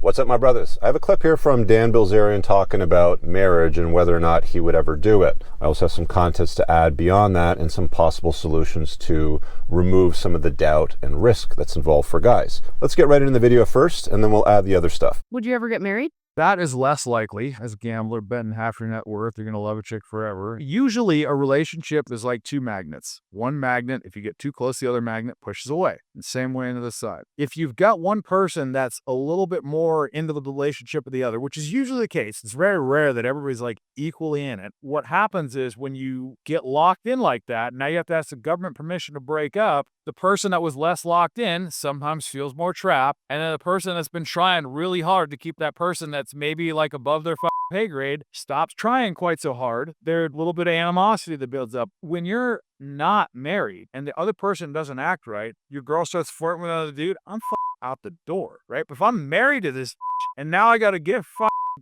What's up, my brothers? I have a clip here from Dan Bilzerian talking about marriage and whether or not he would ever do it. I also have some context to add beyond that and some possible solutions to remove some of the doubt and risk that's involved for guys. Let's get right into the video first, and then we'll add the other stuff. Would you ever get married? That is less likely. As a gambler, betting half your net worth, you're going to love a chick forever. Usually a relationship is like two magnets. One magnet, if you get too close, the other magnet pushes away. The same way into the side. If you've got one person that's a little bit more into the relationship of the other, which is usually the case, it's very rare that everybody's like equally in it. What happens is when you get locked in like that, now you have to ask the government permission to break up. The person that was less locked in sometimes feels more trapped. And then the person that's been trying really hard to keep that person that's maybe like above their pay grade stops trying quite so hard. There's a little bit of animosity that builds up. When you're not married and the other person doesn't act right, your girl starts flirting with another dude, I'm out the door, right? But if I'm married to this and now I got to give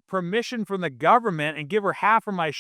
permission from the government and give her half of my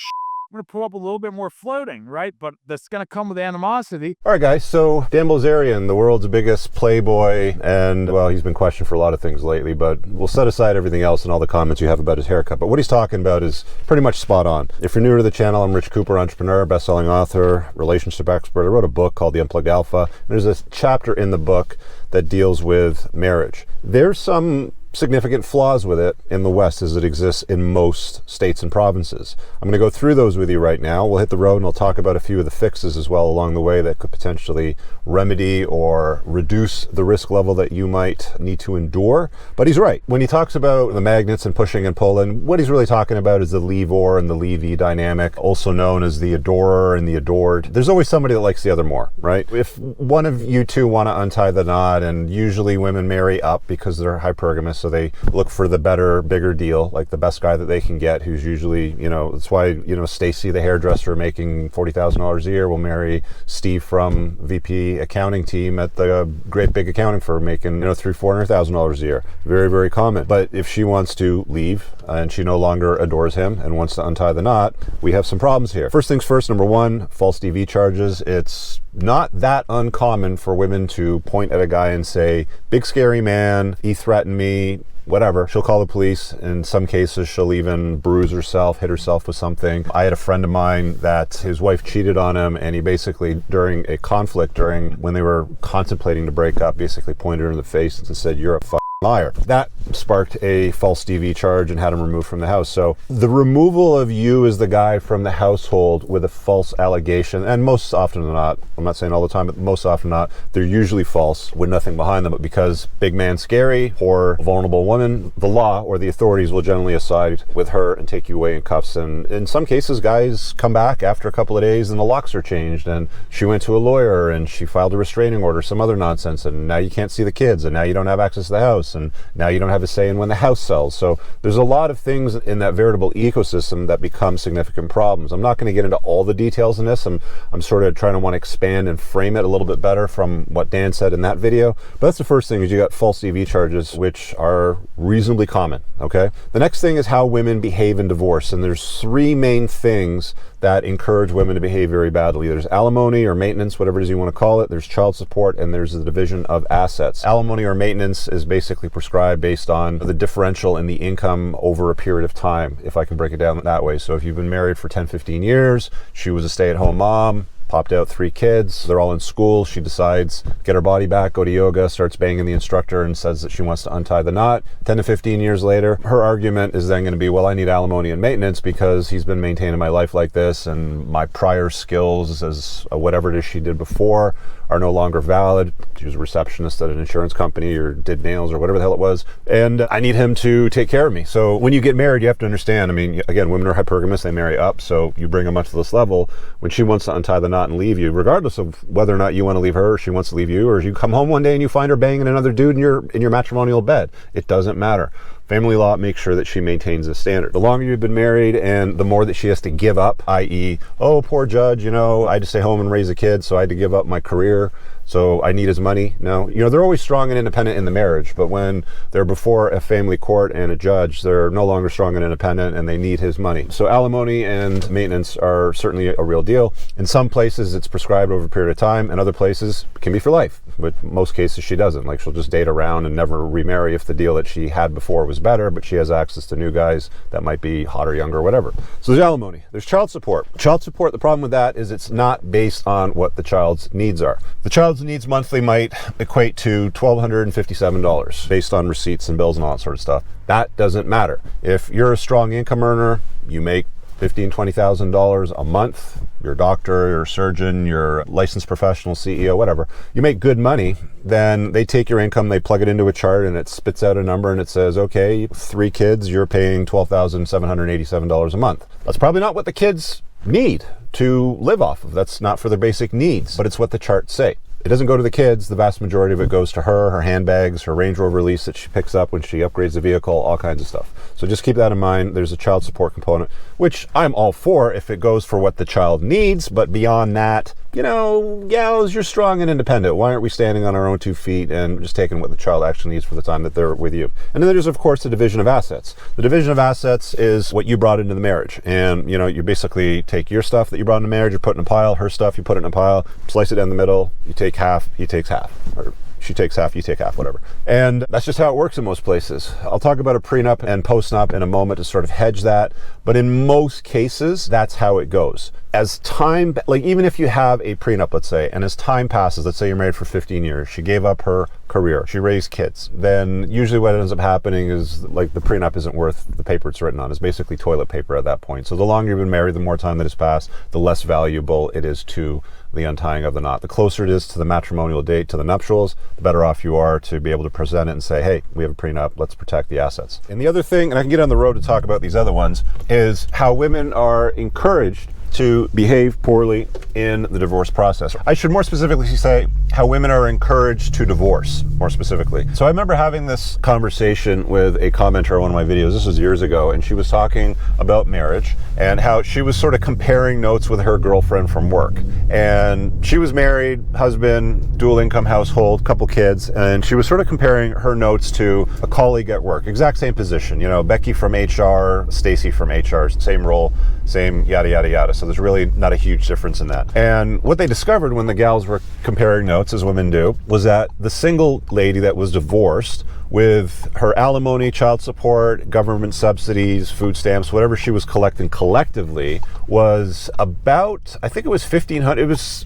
I'm going to pull up a little bit more floating, right? But that's going to come with animosity. All right, guys. So Dan Bilzerian, the world's biggest playboy, and, well, he's been questioned for a lot of things lately, but we'll set aside everything else and all the comments you have about his haircut. But what he's talking about is pretty much spot on. If you're new to the channel, I'm Rich Cooper, entrepreneur, best-selling author, relationship expert. I wrote a book called The Unplugged Alpha. There's a chapter in the book that deals with marriage. There's some significant flaws with it in the West as it exists in most states and provinces. I'm going to go through those with you right now. We'll hit the road and I'll talk about a few of the fixes as well along the way that could potentially remedy or reduce the risk level that you might need to endure. But he's right. When he talks about the magnets and pushing and pulling, what he's really talking about is the leave-or and the leavee dynamic, also known as the adorer and the adored. There's always somebody that likes the other more, right? If one of you two want to untie the knot, and usually women marry up because they're hypergamous, so they look for the better, bigger deal, like the best guy that they can get, who's usually, that's why, Stacy, the hairdresser making $40,000 a year will marry Steve from VP accounting team at the great big accounting firm making, $300,000-$400,000 a year. Very, very common. But if she wants to leave and she no longer adores him and wants to untie the knot, we have some problems here. First things first, number one, false DV charges. It's not that uncommon for women to point at a guy and say, big scary man, he threatened me, whatever. She'll call the police. In some cases, she'll even bruise herself, hit herself with something. I had a friend of mine that his wife cheated on him, and he basically, during a conflict, when they were contemplating to break up, basically pointed her in the face and said, "You're a liar." That sparked a false DV charge and had him removed from the house. So the removal of you as the guy from the household with a false allegation, and most often than not, I'm not saying all the time, but most often not, they're usually false with nothing behind them. But because big man scary or vulnerable woman, the law or the authorities will generally side with her and take you away in cuffs. And in some cases, guys come back after a couple of days and the locks are changed and she went to a lawyer and she filed a restraining order, some other nonsense, and now you can't see the kids and now you don't have access to the house. And now you don't have a say in when the house sells. So there's a lot of things in that veritable ecosystem that become significant problems. I'm not going to get into all the details in this. I'm sort of trying to want to expand and frame it a little bit better from what Dan said in that video. But that's the first thing, is you got false DV charges, which are reasonably common, okay? The next thing is how women behave in divorce. And there's three main things that encourage women to behave very badly. There's alimony or maintenance, whatever it is you want to call it. There's child support, and there's the division of assets. Alimony or maintenance is basically prescribed based on the differential in the income over a period of time, if I can break it down that way. So if you've been married for 10, 15 years, she was a stay-at-home mom, popped out 3 kids, they're all in school, she decides, get her body back, go to yoga, starts banging the instructor and says that she wants to untie the knot. 10 to 15 years later, her argument is then going to be, well, I need alimony and maintenance because he's been maintaining my life like this and my prior skills as whatever it is she did before are no longer valid. She was a receptionist at an insurance company or did nails or whatever the hell it was, and I need him to take care of me. So when you get married, you have to understand, again, women are hypergamous, they marry up, so you bring them up to this level. When she wants to untie the knot and leave you, regardless of whether or not you want to leave her or she wants to leave you, or you come home one day and you find her banging another dude in your matrimonial bed, it doesn't matter. Family law makes sure that she maintains a standard. The longer you've been married and the more that she has to give up, i.e., oh, poor judge, I had to stay home and raise a kid, so I had to give up my career. So I need his money? No. They're always strong and independent in the marriage, but when they're before a family court and a judge, they're no longer strong and independent, and they need his money. So alimony and maintenance are certainly a real deal. In some places, it's prescribed over a period of time, and other places it can be for life. But most cases, she doesn't. Like, she'll just date around and never remarry if the deal that she had before was better, but she has access to new guys that might be hotter, younger, or whatever. So there's alimony. There's child support. Child support, the problem with that is it's not based on what the child's needs are. The child's needs monthly might equate to $1,257 based on receipts and bills and all that sort of stuff. That doesn't matter. If you're a strong income earner, you make $15,000, $20,000 a month, you're a doctor, you're a surgeon, you're a licensed professional, CEO, whatever, you make good money, then they take your income, they plug it into a chart, and it spits out a number, and it says, okay, 3 kids, you're paying $12,787 a month. That's probably not what the kids need to live off of. That's not for their basic needs, but it's what the charts say. It doesn't go to the kids. The vast majority of it goes to her handbags, her Range Rover lease that she picks up when she upgrades the vehicle, all kinds of stuff. So just keep that in mind. There's a child support component, which I'm all for if it goes for what the child needs. But beyond that, gals, you're strong and independent. Why aren't we standing on our own 2 feet and just taking what the child actually needs for the time that they're with you? And then there's, of course, the division of assets. The division of assets is what you brought into the marriage. And, you basically take your stuff that you brought into marriage, you put it in a pile, her stuff, you put it in a pile, slice it down the middle, you take half, he takes half, or she takes half, you take half, whatever. And that's just how it works in most places. I'll talk about a prenup and postnup in a moment to sort of hedge that, but in most cases, that's how it goes. As time, like even if you have a prenup, let's say, and as time passes, let's say you're married for 15 years, she gave up her career, she raised kids, then usually what ends up happening is like the prenup isn't worth the paper it's written on. It's basically toilet paper at that point. So the longer you've been married, the more time that has passed, the less valuable it is to the untying of the knot. The closer it is to the matrimonial date, to the nuptials, the better off you are to be able to present it and say, hey, we have a prenup, let's protect the assets. And the other thing, and I can get on the road to talk about these other ones, is how women are encouraged to behave poorly in the divorce process. I should more specifically say how women are encouraged to divorce, more specifically. So I remember having this conversation with a commenter on one of my videos, this was years ago, and she was talking about marriage and how she was sort of comparing notes with her girlfriend from work. And she was married, husband, dual income household, couple kids, and she was sort of comparing her notes to a colleague at work, exact same position, Becky from HR, Stacy from HR, same role, same yada, yada, yada. So there's really not a huge difference in that. And what they discovered when the gals were comparing notes, as women do, was that the single lady that was divorced, with her alimony, child support, government subsidies, food stamps, whatever she was collecting collectively, was about, I think it was $1,500.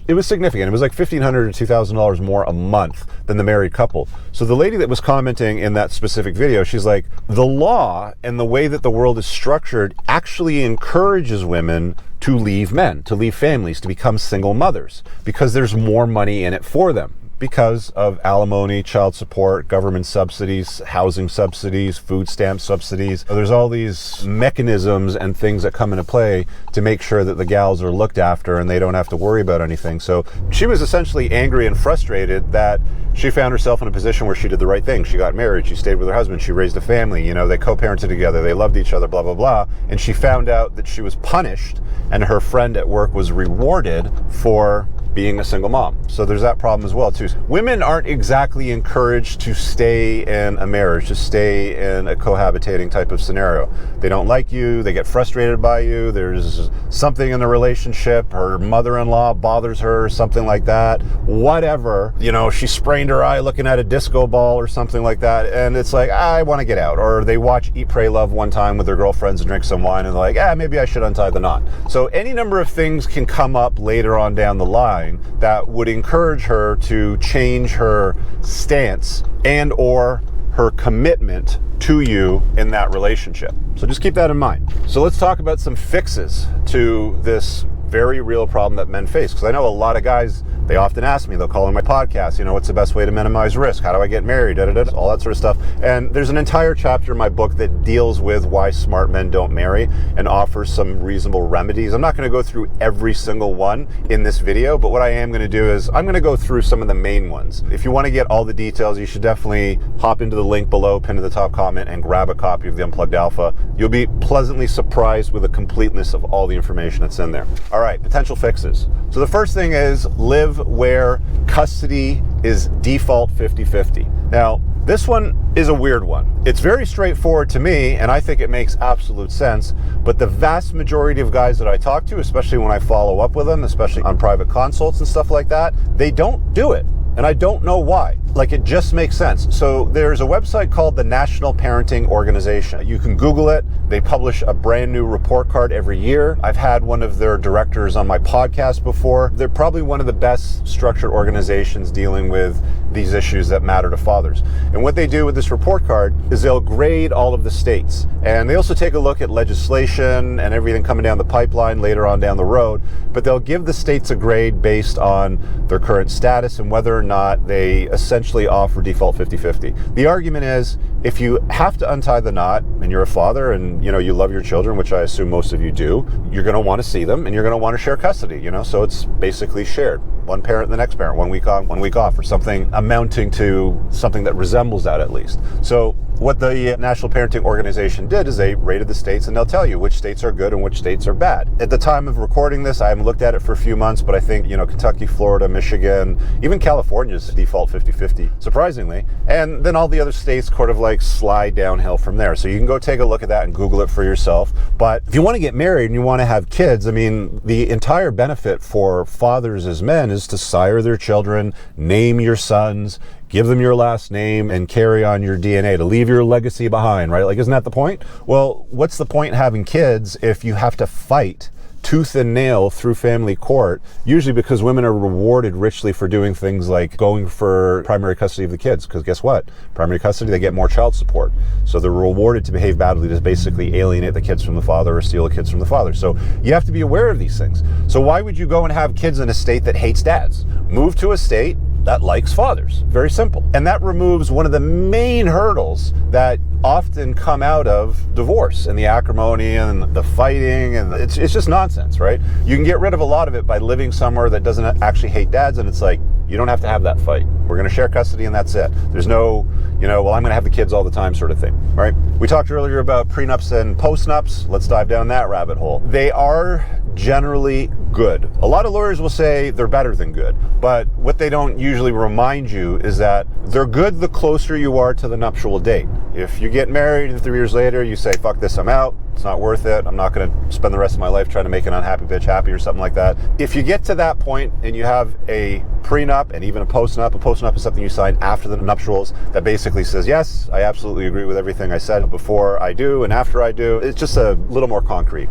It was significant. It was like $1,500 to $2,000 more a month than the married couple. So the lady that was commenting in that specific video, she's like, the law and the way that the world is structured actually encourages women to leave men, to leave families, to become single mothers, because there's more money in it for them. Because of alimony, child support, government subsidies, housing subsidies, food stamp subsidies. There's all these mechanisms and things that come into play to make sure that the gals are looked after and they don't have to worry about anything. So she was essentially angry and frustrated that she found herself in a position where she did the right thing. She got married, she stayed with her husband, she raised a family, they co-parented together, they loved each other, blah, blah, blah. And she found out that she was punished and her friend at work was rewarded for being a single mom. So there's that problem as well too. Women aren't exactly encouraged to stay in a marriage, to stay in a cohabitating type of scenario. They don't like you, they get frustrated by you, there's something in the relationship, her mother-in-law bothers her, something like that, whatever. She sprained her eye looking at a disco ball or something like that, and it's like, I want to get out. Or they watch Eat, Pray, Love one time with their girlfriends and drink some wine and they're like, maybe I should untie the knot. So any number of things can come up later on down the line that would encourage her to change her stance and or her commitment to you in that relationship. So just keep that in mind. So let's talk about some fixes to this very real problem that men face. Because I know a lot of guys, they often ask me, they'll call on my podcast, what's the best way to minimize risk? How do I get married? All that sort of stuff. And there's an entire chapter in my book that deals with why smart men don't marry and offers some reasonable remedies. I'm not going to go through every single one in this video, but what I am going to do is I'm going to go through some of the main ones. If you want to get all the details, you should definitely hop into the link below, pinned to the top comment, and grab a copy of the Unplugged Alpha. You'll be pleasantly surprised with the completeness of all the information that's in there. All right, potential fixes. So the first thing is live live where custody is default 50-50. Now, this one is a weird one. It's very straightforward to me, and I think it makes absolute sense, but the vast majority of guys that I talk to, especially when I follow up with them, especially on private consults and stuff like that, they don't do it. And I don't know why. Like, it just makes sense. So there's a website called the National Parenting Organization. You can Google it. They publish a brand new report card every year. I've had one of their directors on my podcast before. They're probably one of the best structured organizations dealing with these issues that matter to fathers. And what they do with this report card is they'll grade all of the states. And they also take a look at legislation and everything coming down the pipeline later on down the road. But they'll give the states a grade based on their current status and whether or not they essentially offer default 50-50. The argument is, if you have to untie the knot and you're a father and you love your children, which I assume most of you do, you're going to want to see them and you're going to want to share custody, so it's basically shared. One parent, the next parent, 1 week on, 1 week off, or something amounting to something that resembles that at least. So what the National Parenting Organization did is they rated the states, and they'll tell you which states are good and which states are bad. At the time of recording this, I haven't looked at it for a few months, but I think, Kentucky, Florida, Michigan, even California's default 50-50, surprisingly. And then all the other states sort of like slide downhill from there. So you can go take a look at that and Google it for yourself. But if you want to get married and you want to have kids, the entire benefit for fathers as men is to sire their children, name your sons, give them your last name, and carry on your DNA, to leave your legacy behind, right? Like, isn't that the point? Well, what's the point having kids if you have to fight tooth and nail through family court, usually because women are rewarded richly for doing things like going for primary custody of the kids? Because guess what? Primary custody, they get more child support. So they're rewarded to behave badly, to basically alienate the kids from the father or steal the kids from the father. So you have to be aware of these things. So why would you go and have kids in a state that hates dads? Move to a state that likes fathers. Very simple. And that removes one of the main hurdles that often come out of divorce and the acrimony and the fighting, and it's just nonsense, right? You can get rid of a lot of it by living somewhere that doesn't actually hate dads, and it's like, you don't have to have that fight. We're going to share custody and that's it. There's no, well, I'm going to have the kids all the time sort of thing, right? We talked earlier about prenups and postnups. Let's dive down that rabbit hole. They are generally good. A lot of lawyers will say they're better than good, but what they don't usually remind you is that they're good the closer you are to the nuptial date. If you get married and 3 years later you say, fuck this, I'm out, it's not worth it, I'm not going to spend the rest of my life trying to make an unhappy bitch happy or something like that. If you get to that point and you have a prenup and even a postnup is something you sign after the nuptials that basically says, yes, I absolutely agree with everything I said before I do and after I do. It's just a little more concrete,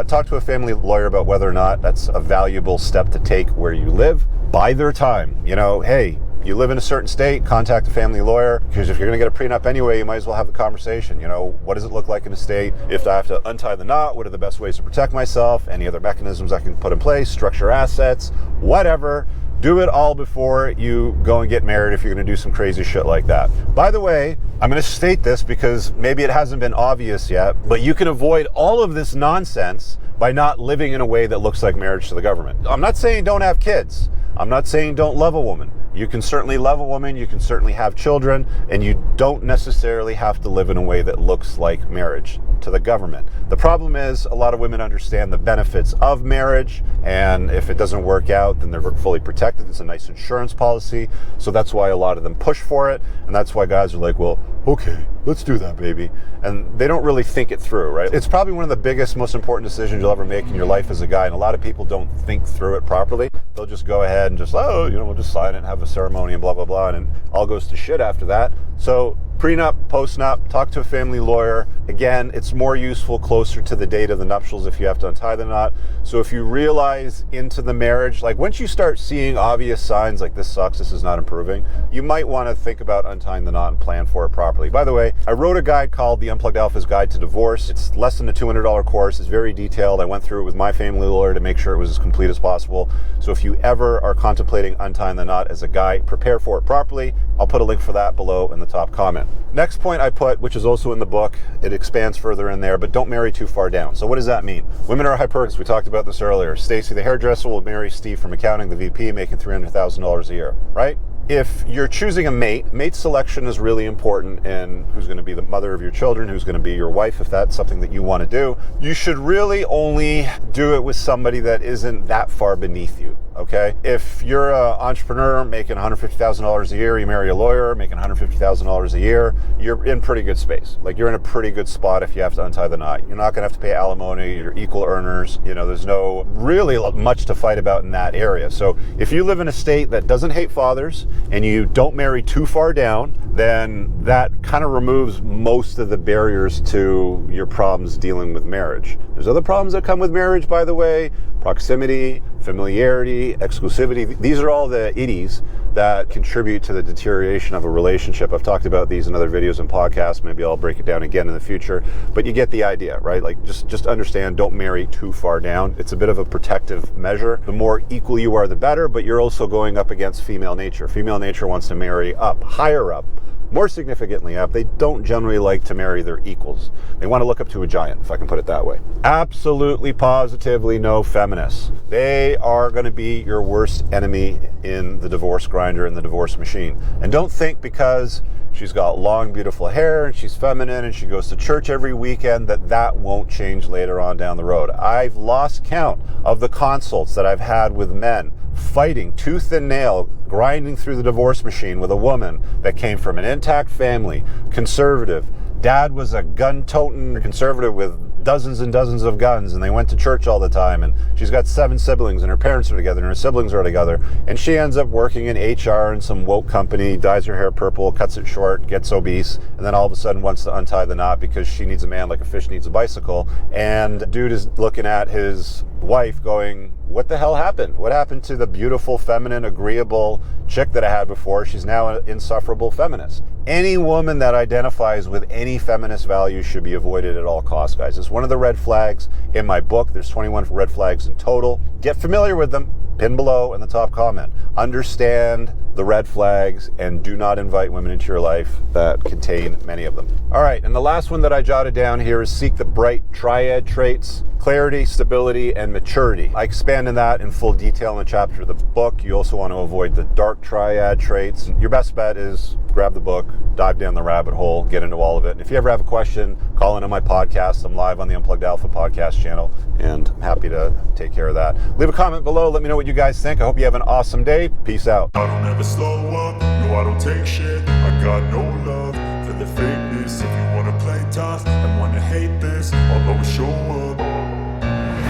Talk to a family lawyer about whether or not that's a valuable step to take where you live. Buy their time, hey, you live in a certain state, contact a family lawyer, because if you're going to get a prenup anyway, you might as well have the conversation. What does it look like in a state? If I have to untie the knot, what are the best ways to protect myself? Any other mechanisms I can put in place? Structure assets? Whatever. Do it all before you go and get married if you're going to do some crazy shit like that. By the way, I'm going to state this because maybe it hasn't been obvious yet, but you can avoid all of this nonsense by not living in a way that looks like marriage to the government. I'm not saying don't have kids. I'm not saying don't love a woman. You can certainly love a woman, you can certainly have children, and you don't necessarily have to live in a way that looks like marriage to the government. The problem is a lot of women understand the benefits of marriage, and if it doesn't work out, then they're fully protected. It's a nice insurance policy, so that's why a lot of them push for it, and that's why guys are like, well, okay, let's do that, baby. And they don't really think it through, right? It's probably one of the biggest, most important decisions you'll ever make in your life as a guy, and a lot of people don't think through it properly. They'll just go ahead and just, we'll just sign it and have a ceremony and blah, blah, blah, and it all goes to shit after that. So prenup, postnup, talk to a family lawyer. Again, it's more useful closer to the date of the nuptials if you have to untie the knot. So if you realize into the marriage, like once you start seeing obvious signs like this sucks, this is not improving, you might want to think about untying the knot and plan for it properly. By the way, I wrote a guide called The Unplugged Alpha's Guide to Divorce. It's less than a $200 course. It's very detailed. I went through it with my family lawyer to make sure it was as complete as possible. So if you ever are contemplating untying the knot as a guy, prepare for it properly. I'll put a link for that below in the top comment. Next point I put, which is also in the book, it expands further in there, but don't marry too far down. So what does that mean? Women are hypergamous. We talked about this earlier. Stacy, the hairdresser, will marry Steve from accounting, the VP, making $300,000 a year, right? If you're choosing a mate selection is really important in who's going to be the mother of your children, who's going to be your wife, if that's something that you want to do. You should really only do it with somebody that isn't that far beneath you. okay? If you're an entrepreneur making $150,000 a year, you marry a lawyer making $150,000 a year, you're in pretty good space. Like, you're in a pretty good spot if you have to untie the knot. You're not gonna have to pay alimony, you're equal earners, there's no really much to fight about in that area. So if you live in a state that doesn't hate fathers and you don't marry too far down, then that kind of removes most of the barriers to your problems dealing with marriage. There's other problems that come with marriage, by the way: proximity, familiarity, exclusivity. These are all the itties that contribute to the deterioration of a relationship. I've talked about these in other videos and podcasts. Maybe I'll break it down again in the future, but you get the idea, right? Like, just understand, don't marry too far down. It's a bit of a protective measure. The more equal you are, the better, but you're also going up against female nature. Female nature wants to marry up, higher up, more significantly up. They don't generally like to marry their equals. They want to look up to a giant, if I can put it that way. Absolutely, positively no feminists. They are going to be your worst enemy in the divorce grinder, in the divorce machine. And don't think because she's got long, beautiful hair and she's feminine and she goes to church every weekend that won't change later on down the road. I've lost count of the consults that I've had with men fighting tooth and nail, grinding through the divorce machine with a woman that came from an intact family, conservative. Dad was a gun-toting conservative with dozens and dozens of guns, and they went to church all the time, and she's got 7 siblings, and her parents are together, and her siblings are together, and she ends up working in HR in some woke company, dyes her hair purple, cuts it short, gets obese, and then all of a sudden wants to untie the knot because she needs a man like a fish needs a bicycle. And the dude is looking at his wife going, what the hell happened? What happened to the beautiful, feminine, agreeable chick that I had before? She's now an insufferable feminist. Any woman that identifies with any feminist values should be avoided at all costs, guys. It's one of the red flags in my book. There's 21 red flags in total. Get familiar with them. Pin below in the top comment. Understand the red flags and do not invite women into your life that contain many of them. All right, and the last one that I jotted down here is seek the bright triad traits: clarity, stability, and maturity. I expand on that in full detail in the chapter of the book. You also want to avoid the dark triad traits. Your best bet is grab the book, dive down the rabbit hole, get into all of it. And if you ever have a question, call into my podcast. I'm live on the Unplugged Alpha podcast channel, and I'm happy to take care of that. Leave a comment below. Let me know what you guys think. I hope you have an awesome day. Peace out. I don't ever slow up, no I don't take shit. I got no love for the fakeness. If you wanna play tough and wanna hate this, I'll always show